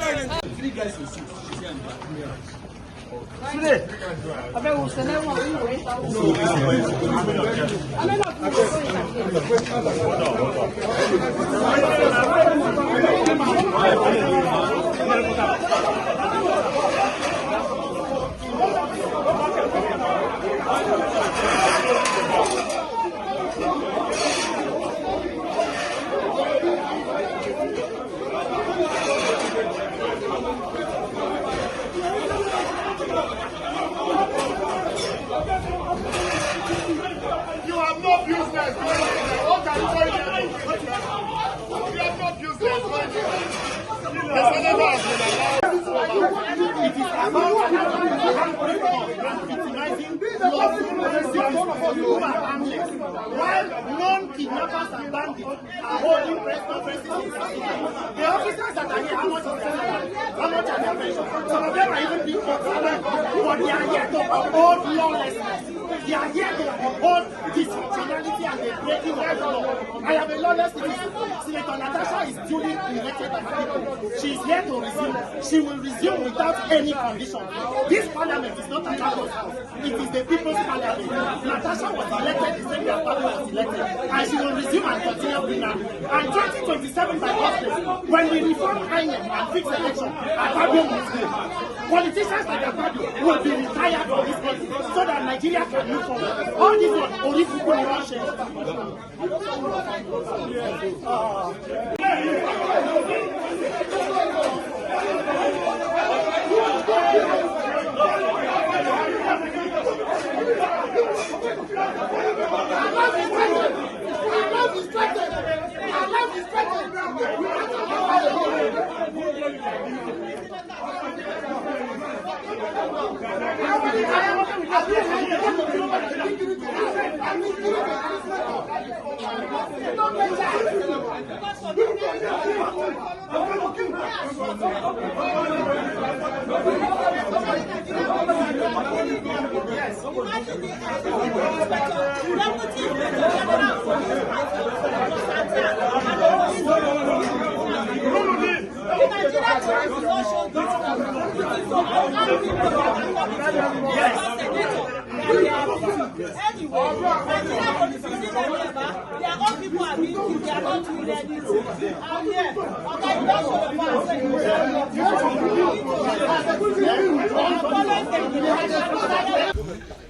Three guys in suits. While non-kidnappers and bandits are holding press conferences in Katsina, the officers that are here, how much is their salary? How much are their pension? Some of them are even being considered, but they are here to uphold lawlessness. They are here to uphold dysfunctionality and the breaking of the law. I am a lawless citizen. Senator Natasha is duly elected by the people. She is here to resume. She will resume without any condition. This parliament is not a Lagos house. It is the people's parliament. Natasha was elected the same way Akpabio was elected, and she will resume and continue doing that. And 2027 by August, when we reform INEC and fix election, Akpabio will stay. Politicians like Akpabio will be retired from this country so that Nigeria can move forward. All these ones, only people in Russia. Anyway,